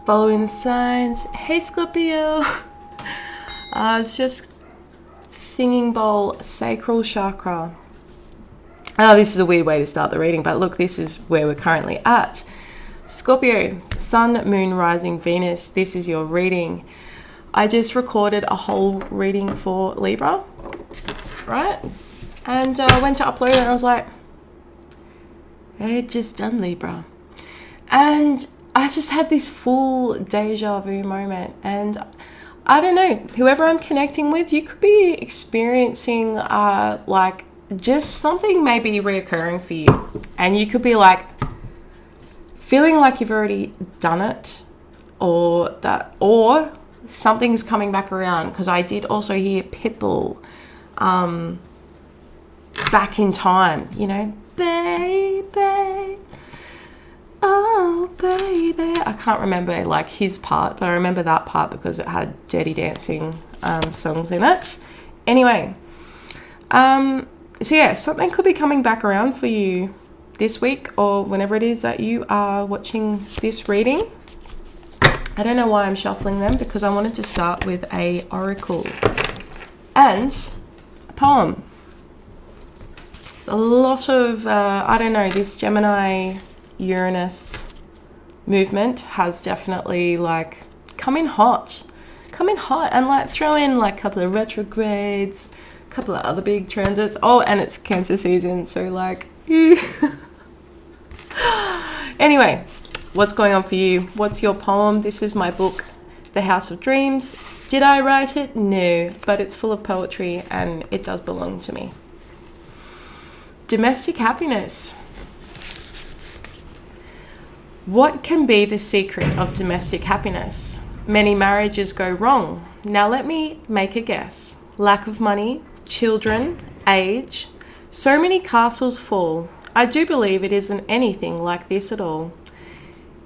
Following the signs. Hey Scorpio. It's just singing bowl, sacral chakra. Oh, this is a weird way to start the reading, but look, this is where we're currently at. Scorpio, Sun, Moon, Rising, Venus. This is your reading. I just recorded a whole reading for Libra, right? And I went to upload it and I was like, I had just done Libra. And I just had this full deja vu moment. And I don't know, whoever I'm connecting with, you could be experiencing like just something maybe reoccurring for you. And you could be like feeling like you've already done it, or something's coming back around, because I did also hear Pitbull back in time, you know, baby, oh baby. I can't remember like his part, but I remember that part because it had Dirty Dancing songs in it. Anyway, so yeah, something could be coming back around for you this week or whenever it is that you are watching this reading. I don't know why I'm shuffling them, because I wanted to start with a oracle and a poem. A lot of, I don't know, this Gemini Uranus movement has definitely like come in hot and like throw in like a couple of retrogrades, a couple of other big transits. Oh, and it's Cancer season, so like, anyway. What's going on for you? What's your poem? This is my book, The House of Dreams. Did I write it? No, but it's full of poetry and it does belong to me. Domestic happiness. What can be the secret of domestic happiness? Many marriages go wrong. Now let me make a guess. Lack of money, children, age. So many castles fall. I do believe it isn't anything like this at all.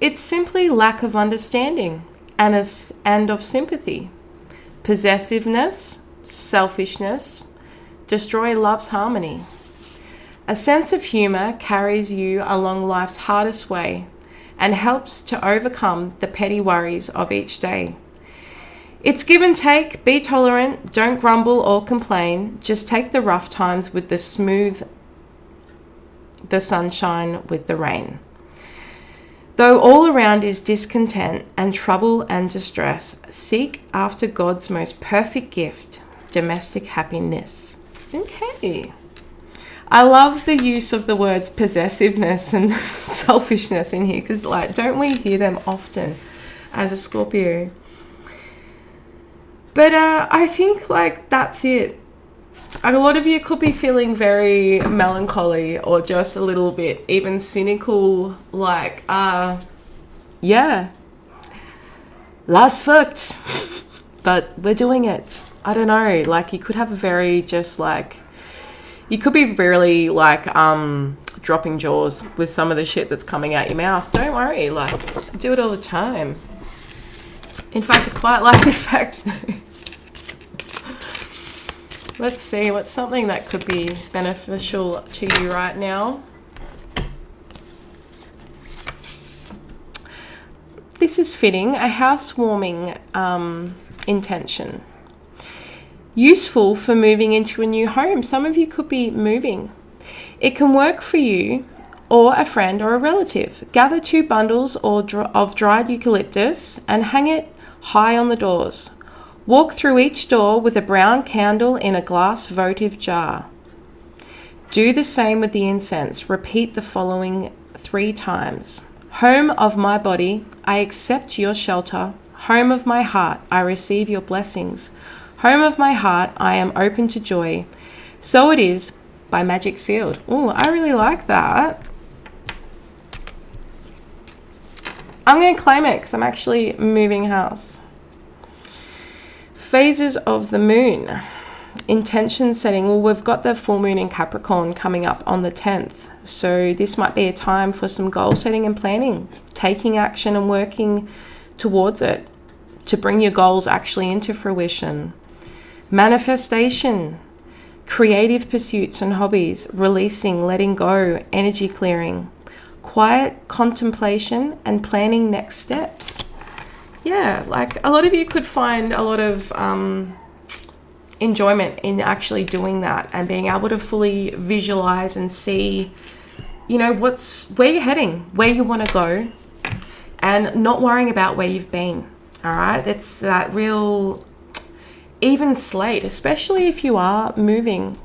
It's simply lack of understanding and of sympathy. Possessiveness, selfishness, destroy love's harmony. A sense of humour carries you along life's hardest way and helps to overcome the petty worries of each day. It's give and take, be tolerant, don't grumble or complain, just take the rough times with the smooth, the sunshine with the rain. Though all around is discontent and trouble and distress, seek after God's most perfect gift, domestic happiness. Okay. I love the use of the words possessiveness and selfishness in here, because like, don't we hear them often as a Scorpio? But I think like that's it. A lot of you could be feeling very melancholy or just a little bit even cynical, like, yeah, last fucked, but we're doing it. I don't know, like you could have a very just like, you could be really like dropping jaws with some of the shit that's coming out your mouth. Don't worry, like do it all the time. In fact, I quite like the fact let's see, what's something that could be beneficial to you right now? This is fitting, a housewarming intention. Useful for moving into a new home. Some of you could be moving. It can work for you or a friend or a relative. Gather 2 bundles of dried eucalyptus and hang it high on the doors. Walk through each door with a brown candle in a glass votive jar. Do the same with the incense. Repeat the following 3 times. Home of my body, I accept your shelter. Home of my heart, I receive your blessings. Home of my heart, I am open to joy. So it is, by magic sealed. Oh, I really like that. I'm going to claim it because I'm actually moving house. Phases of the moon. Intention setting. Well, we've got the full moon in Capricorn coming up on the 10th. So this might be a time for some goal setting and planning, taking action and working towards it to bring your goals actually into fruition. Manifestation, creative pursuits and hobbies, releasing, letting go, energy clearing, quiet contemplation and planning next steps. yeah, like a lot of you could find a lot of enjoyment in actually doing that and being able to fully visualize and see, you know, where you're heading, where you want to go, and not worrying about where you've been. All right, it's that real even slate, especially if you are moving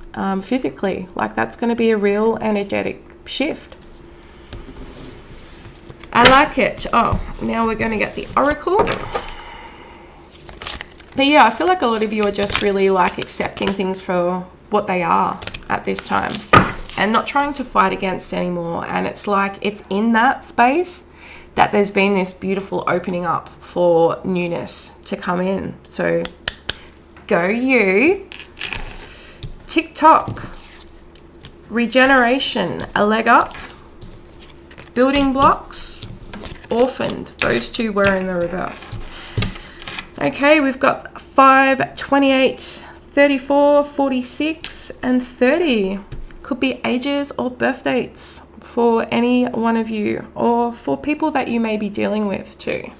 physically. Like, that's going to be a real energetic shift. I like it. Oh, now we're going to get the oracle. But yeah, I feel like a lot of you are just really like accepting things for what they are at this time and not trying to fight against anymore. And it's like, it's in that space that there's been this beautiful opening up for newness to come in. So go you. TikTok. Regeneration. A leg up. Building blocks. Orphaned. Those two were in the reverse. Okay, we've got 5, 28, 34, 46, and 30. Could be ages or birth dates for any one of you, or for people that you may be dealing with too.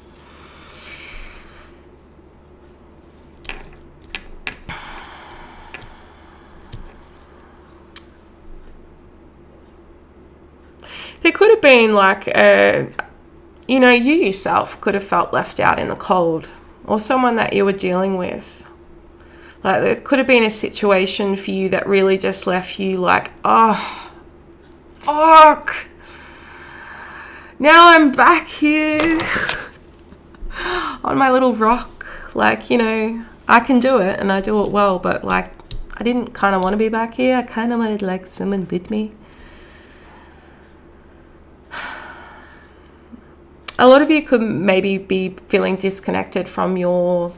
There could have been like you know, you yourself could have felt left out in the cold, or someone that you were dealing with. Like, there could have been a situation for you that really just left you like, oh, fuck. Now I'm back here on my little rock. Like, you know, I can do it and I do it well, but like, I didn't kind of want to be back here. I kind of wanted like someone with me. A lot of you could maybe be feeling disconnected from your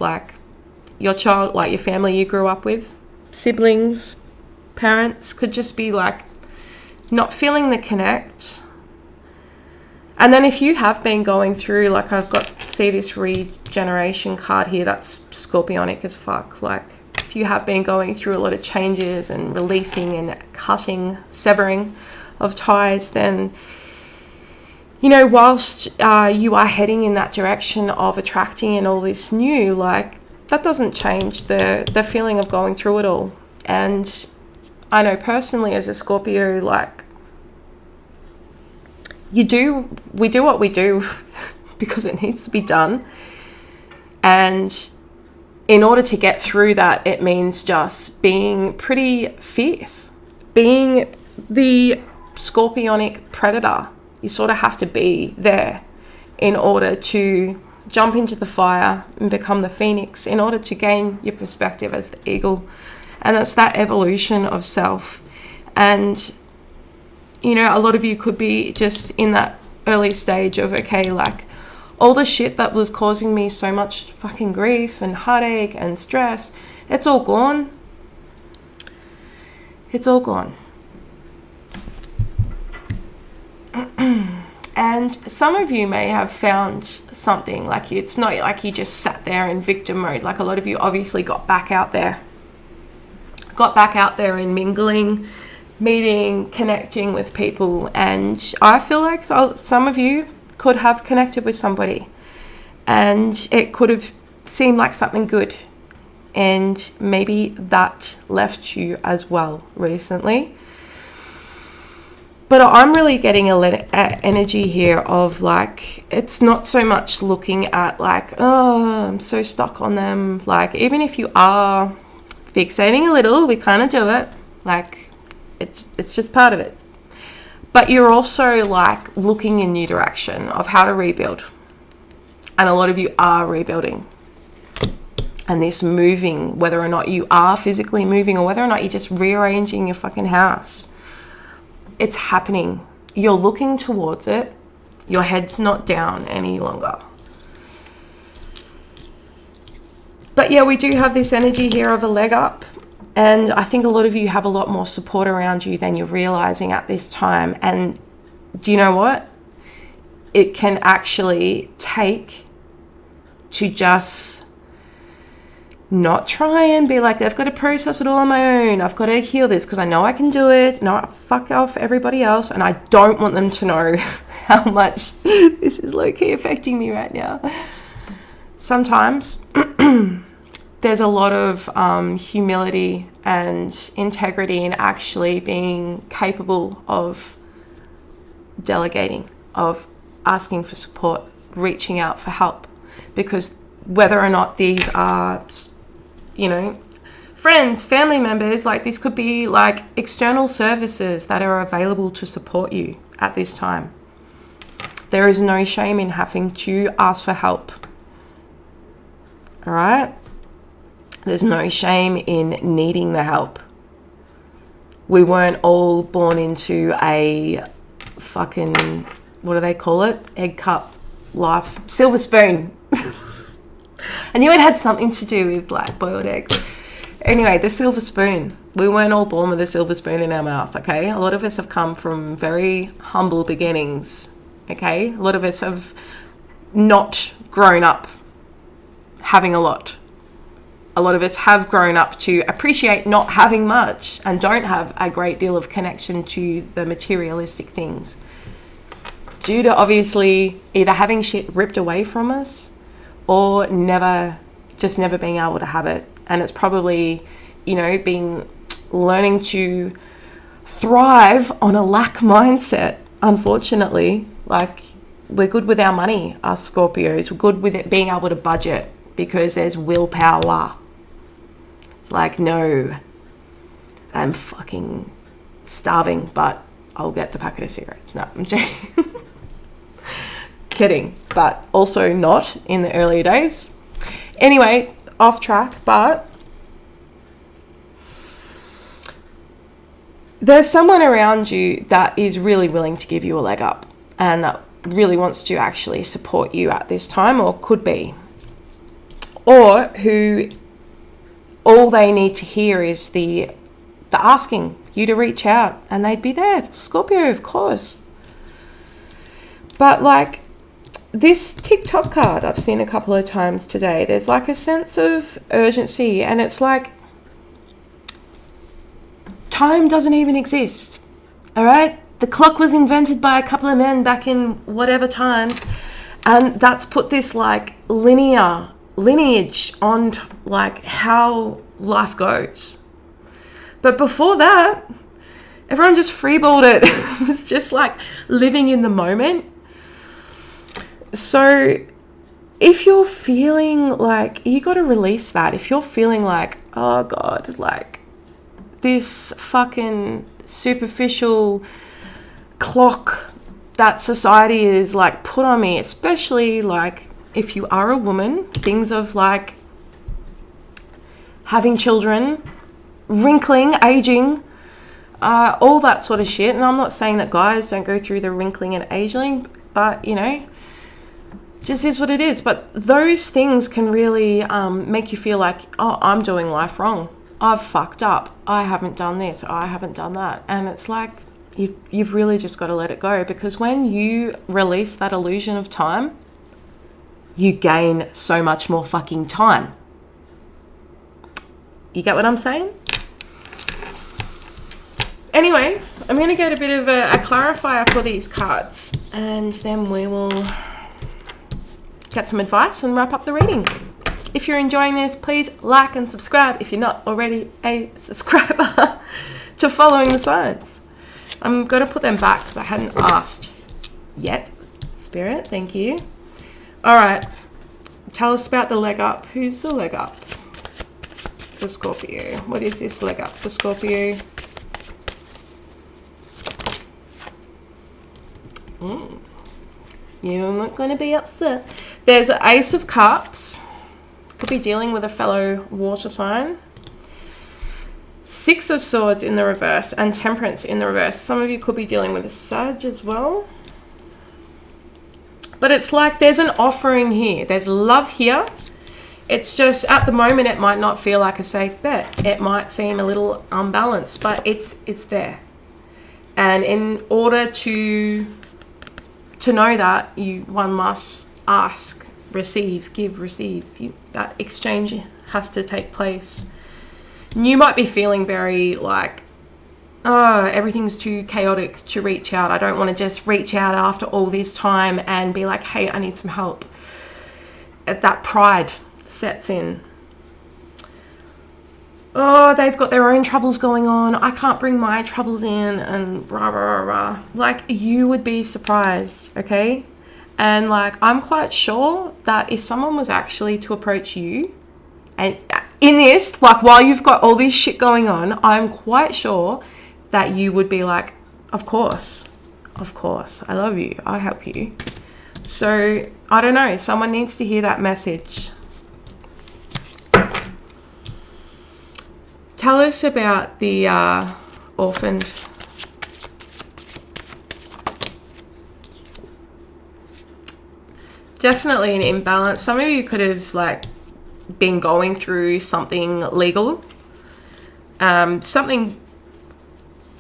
child, like your family you grew up with, siblings, parents, could just be like not feeling the connect. And then if you have been going through, like I've got, see this regeneration card here, that's scorpionic as fuck. Like if you have been going through a lot of changes and releasing and cutting, severing of ties, then, you know, whilst you are heading in that direction of attracting in all this new, like, that doesn't change the feeling of going through it all. And I know personally as a Scorpio, like, we do what we do because it needs to be done. And in order to get through that, it means just being pretty fierce, being the scorpionic predator. You sort of have to be there in order to jump into the fire and become the phoenix, in order to gain your perspective as the eagle. And that's that evolution of self. And, you know, a lot of you could be just in that early stage of, okay, like, all the shit that was causing me so much fucking grief and heartache and stress, it's all gone. It's all gone. And some of you may have found something, like, it's not like you just sat there in victim mode. Like, a lot of you obviously got back out there and mingling, meeting, connecting with people. And I feel like some of you could have connected with somebody and it could have seemed like something good, and maybe that left you as well recently. But I'm really getting an energy here of, like, it's not so much looking at like, oh, I'm so stuck on them. Like, even if you are fixating a little, we kind of do it. Like, it's just part of it. But you're also like looking in new direction of how to rebuild. And a lot of you are rebuilding. And this moving, whether or not you are physically moving or whether or not you're just rearranging your fucking house, it's happening. You're looking towards it. Your head's not down any longer. But yeah, we do have this energy here of a leg up. And I think a lot of you have a lot more support around you than you're realizing at this time. And do you know what? It can actually take to just not try and be like, I've got to process it all on my own. I've got to heal this because I know I can do it. No, fuck off everybody else. And I don't want them to know how much this is low-key affecting me right now. sometimes there's a lot of humility and integrity in actually being capable of delegating, of asking for support, reaching out for help. Because whether or not these are, you know, friends, family members, like this could be like external services that are available to support you at this time. There is no shame in having to ask for help. All right? There's no shame in needing the help. We weren't all born into a fucking, what do they call it? Egg cup life. Silver spoon. I knew it had something to do with like boiled eggs. Anyway, the silver spoon. We weren't all born with a silver spoon in our mouth, okay? A lot of us have come from very humble beginnings, okay? A lot of us have not grown up having a lot. A lot of us have grown up to appreciate not having much and don't have a great deal of connection to the materialistic things, due to obviously either having shit ripped away from us or never being able to have it. And it's probably, you know, learning to thrive on a lack mindset, unfortunately. Like, we're good with our money, us Scorpios. We're good with it being able to budget because there's willpower. It's like, no, I'm fucking starving, but I'll get the packet of cigarettes. No, I'm joking. Kidding, but also not in the earlier days. Anyway, off track, but there's someone around you that is really willing to give you a leg up and that really wants to actually support you at this time, or could be, or who all they need to hear is the asking you to reach out, and they'd be there. Scorpio, of course. But like this TikTok card I've seen a couple of times today, there's like a sense of urgency, and it's like time doesn't even exist. All right? The clock was invented by a couple of men back in whatever times, and that's put this like lineage on like how life goes. But before that, everyone just freeballed it. It was just like living in the moment. So if you're feeling like you got to release that, if you're feeling like, oh God, like this fucking superficial clock that society is like put on me, especially like if you are a woman, things of like having children, wrinkling, aging, all that sort of shit. And I'm not saying that guys don't go through the wrinkling and aging, but you know, just is what it is. But those things can really make you feel like, oh, I'm doing life wrong. I've fucked up. I haven't done this. I haven't done that. And it's like, you've really just got to let it go, because when you release that illusion of time, you gain so much more fucking time. You get what I'm saying? Anyway, I'm going to get a bit of a clarifier for these cards, and then we will get some advice and wrap up the reading. If you're enjoying this, please like and subscribe if you're not already a subscriber to Following the Signs. I'm going to put them back because I hadn't asked yet. Spirit, thank you. All right. Tell us about the leg up. Who's the leg up for Scorpio? What is this leg up for Scorpio? You're not going to be upset. There's an Ace of Cups. Could be dealing with a fellow water sign. Six of Swords in the reverse and Temperance in the reverse. Some of you could be dealing with a Sag as well. But it's like there's an offering here. There's love here. It's just at the moment it might not feel like a safe bet. It might seem a little unbalanced, but it's there. And in order to know that, one must ask, receive, give, receive. That exchange has to take place. You might be feeling very like, oh, everything's too chaotic to reach out. I don't want to just reach out after all this time and be like, hey, I need some help. that pride sets in. Oh, they've got their own troubles going on. I can't bring my troubles in, and rah, rah, rah, rah. Like, you would be surprised, okay? And, like, I'm quite sure that if someone was actually to approach you, and in this, like, while you've got all this shit going on, I'm quite sure that you would be like, of course, I love you, I'll help you. So, I don't know, someone needs to hear that message. Tell us about the orphaned. Definitely an imbalance. Some of you could have like been going through something legal. Something.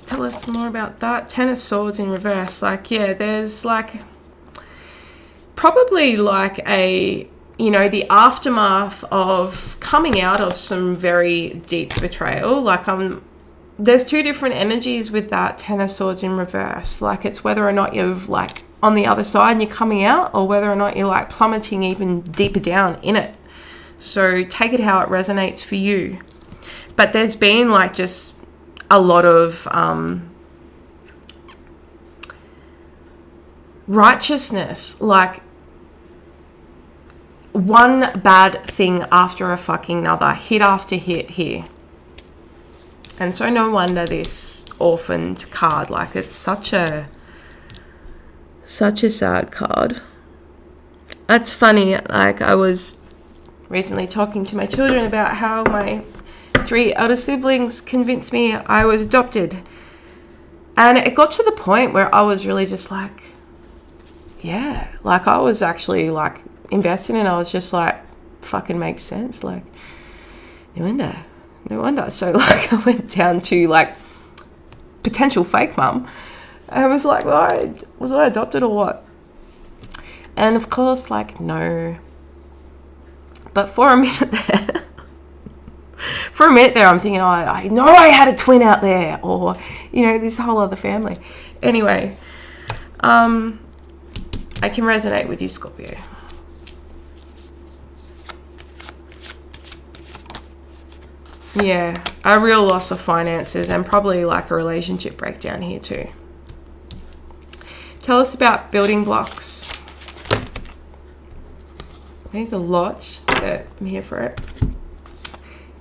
Tell us more about that. Ten of Swords in reverse. Like, yeah, there's like probably like a, you know, the aftermath of coming out of some very deep betrayal. Like, there's two different energies with that Ten of Swords in reverse. Like, it's whether or not you've like on the other side and you're coming out, or whether or not you're like plummeting even deeper down in it. So take it how it resonates for you. But there's been like just a lot of righteousness, like one bad thing after a fucking another, hit after hit here. And so no wonder this orphaned card, like, it's such a sad card. That's funny. Like, I was recently talking to my children about how my 3 elder siblings convinced me I was adopted. And it got to the point where I was really just like, yeah, like I was actually like investing, and I was just like, fucking makes sense. Like, no wonder. So like I went down to like potential fake mum. I was like, well, was I adopted or what? And of course, like, no. But for a minute there, I'm thinking, oh, I know I had a twin out there, or, you know, this whole other family. Anyway, I can resonate with you, Scorpio. Yeah, a real loss of finances, and probably like a relationship breakdown here too. Tell us about building blocks. There's a lot, but I'm here for it.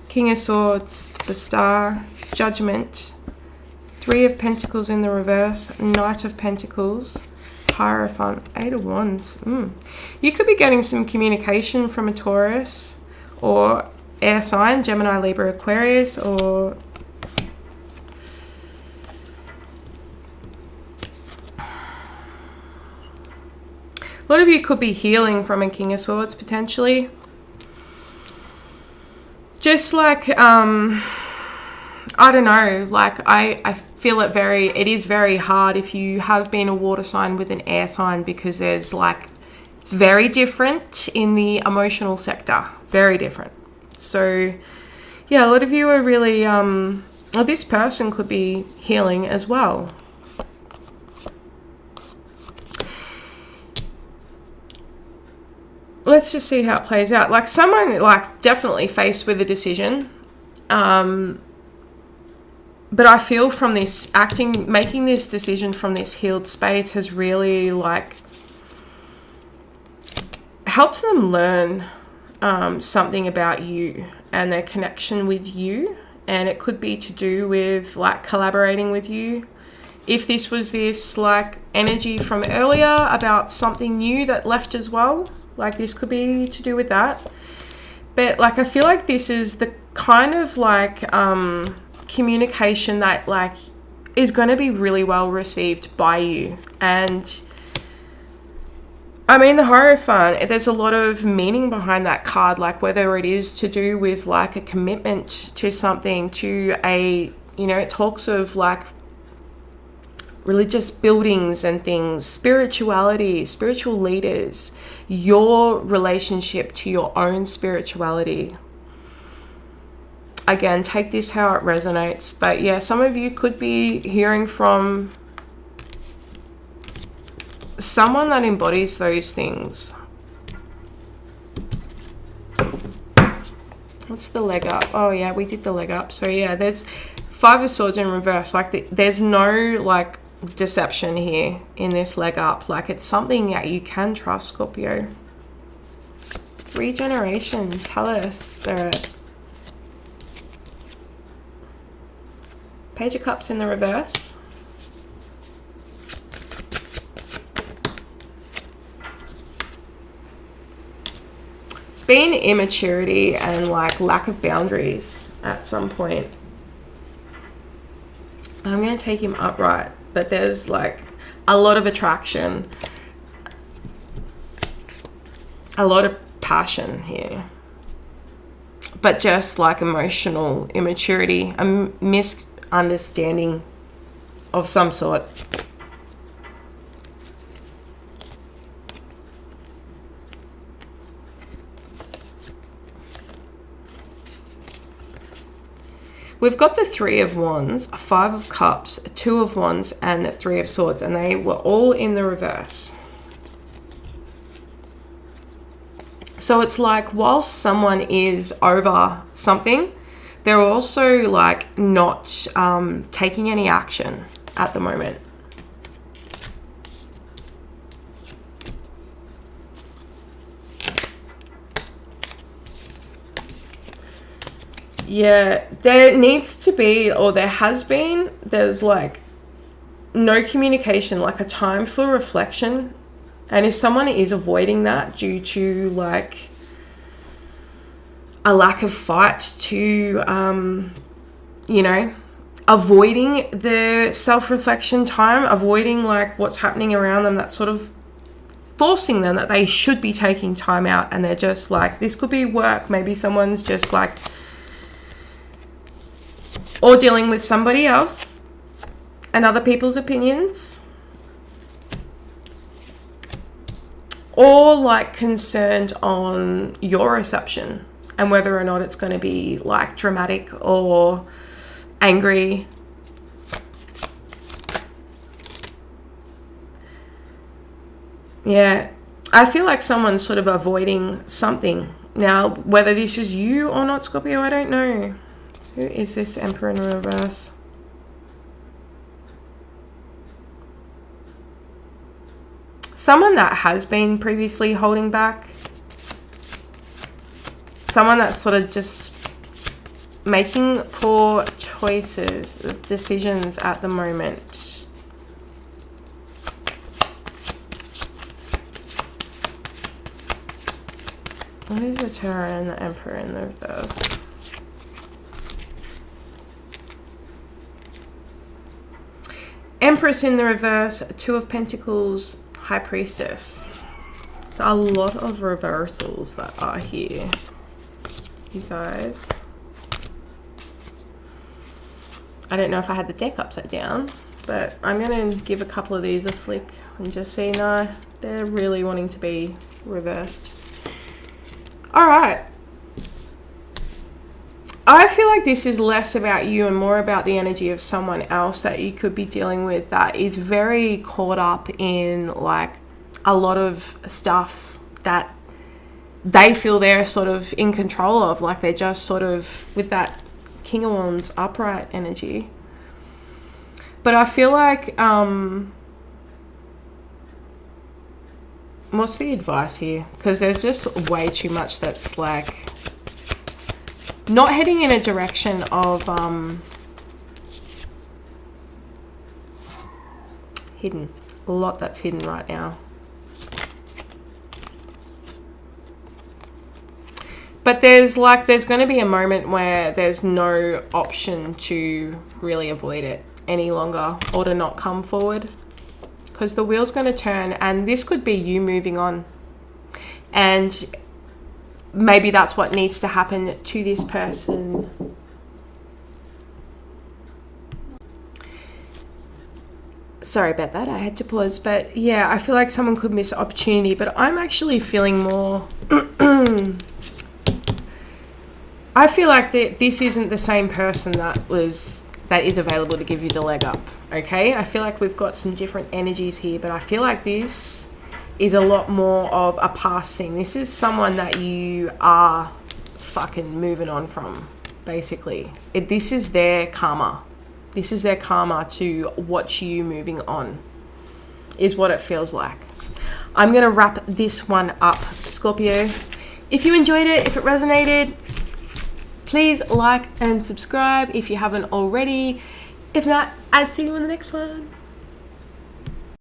King of Swords, the Star, Judgment, 3 of Pentacles in the reverse, Knight of Pentacles, Hierophant, 8 of Wands. You could be getting some communication from a Taurus or air sign, Gemini, Libra, Aquarius, or a lot of you could be healing from a King of Swords potentially. Just like, I don't know, like I feel it is very hard if you have been a water sign with an air sign, because there's like, it's very different in the emotional sector, very different. So yeah, a lot of you are really, well, this person could be healing as well. Let's just see how it plays out. Like, someone like definitely faced with a decision. But I feel from this making this decision from this healed space has really like helped them learn something about you and their connection with you. And it could be to do with like collaborating with you. If this was this like energy from earlier about something new that left as well, like this could be to do with that. But like, I feel like this is the kind of like communication that like is going to be really well received by you. And I mean, the Hierophant, there's a lot of meaning behind that card, like whether it is to do with like a commitment to something, to a, you know, it talks of like religious buildings and things, spirituality, spiritual leaders, your relationship to your own spirituality. Again, take this how it resonates. But yeah, some of you could be hearing from someone that embodies those things. What's the leg up? Oh yeah, we did the leg up. So yeah, there's 5 of Swords in reverse. Like there's no like deception here in this leg up. Like it's something that you can trust, Scorpio. Regeneration. Tell us, Spirit. Page of Cups in the reverse. It's been immaturity and like lack of boundaries at some point. I'm going to take him upright, but there's like a lot of attraction, a lot of passion here, but just like emotional immaturity, a misunderstanding of some sort. We've got the 3 of Wands, 5 of Cups, 2 of Wands, and the 3 of Swords, and they were all in the reverse. So it's like whilst someone is over something, they're also like not taking any action at the moment. Yeah, there needs to be, or there has been, there's like no communication, like a time for reflection. And if someone is avoiding that due to like a lack of fight to, you know, avoiding the self-reflection time, avoiding like what's happening around them, that's sort of forcing them that they should be taking time out, and they're just like, this could be work. Maybe someone's just like, or dealing with somebody else and other people's opinions, or like concerned on your reception and whether or not it's going to be like dramatic or angry. Yeah, I feel like someone's sort of avoiding something. Now, whether this is you or not, Scorpio, I don't know. Who is this Emperor in reverse? Someone that has been previously holding back. Someone that's sort of just making poor choices, decisions at the moment. What is the Tower and the Emperor in the reverse? Empress in the reverse, 2 of Pentacles, High Priestess. It's a lot of reversals that are here, you guys. I don't know if I had the deck upside down, but I'm going to give a couple of these a flick and just see, no, they're really wanting to be reversed. All right. I feel like this is less about you and more about the energy of someone else that you could be dealing with that is very caught up in like a lot of stuff that they feel they're sort of in control of. Like they're just sort of with that King of Wands upright energy. But I feel like, what's the advice here? Because there's just way too much that's like not heading in a direction of hidden. A lot that's hidden right now. But there's going to be a moment where there's no option to really avoid it any longer or to not come forward, because the wheel's going to turn, and this could be you moving on. And maybe that's what needs to happen to this person. Sorry about that, I had to pause. But yeah, I feel like someone could miss opportunity, but I'm actually feeling more I feel like this isn't the same person that is available to give you the leg up. Okay, I feel like we've got some different energies here, but I feel like this is a lot more of a past thing. This is someone that you are fucking moving on from, basically. This is their karma. This is their karma to watch you moving on, is what it feels like. I'm going to wrap this one up, Scorpio. If you enjoyed it, if it resonated, please like and subscribe if you haven't already. If not, I'll see you in the next one.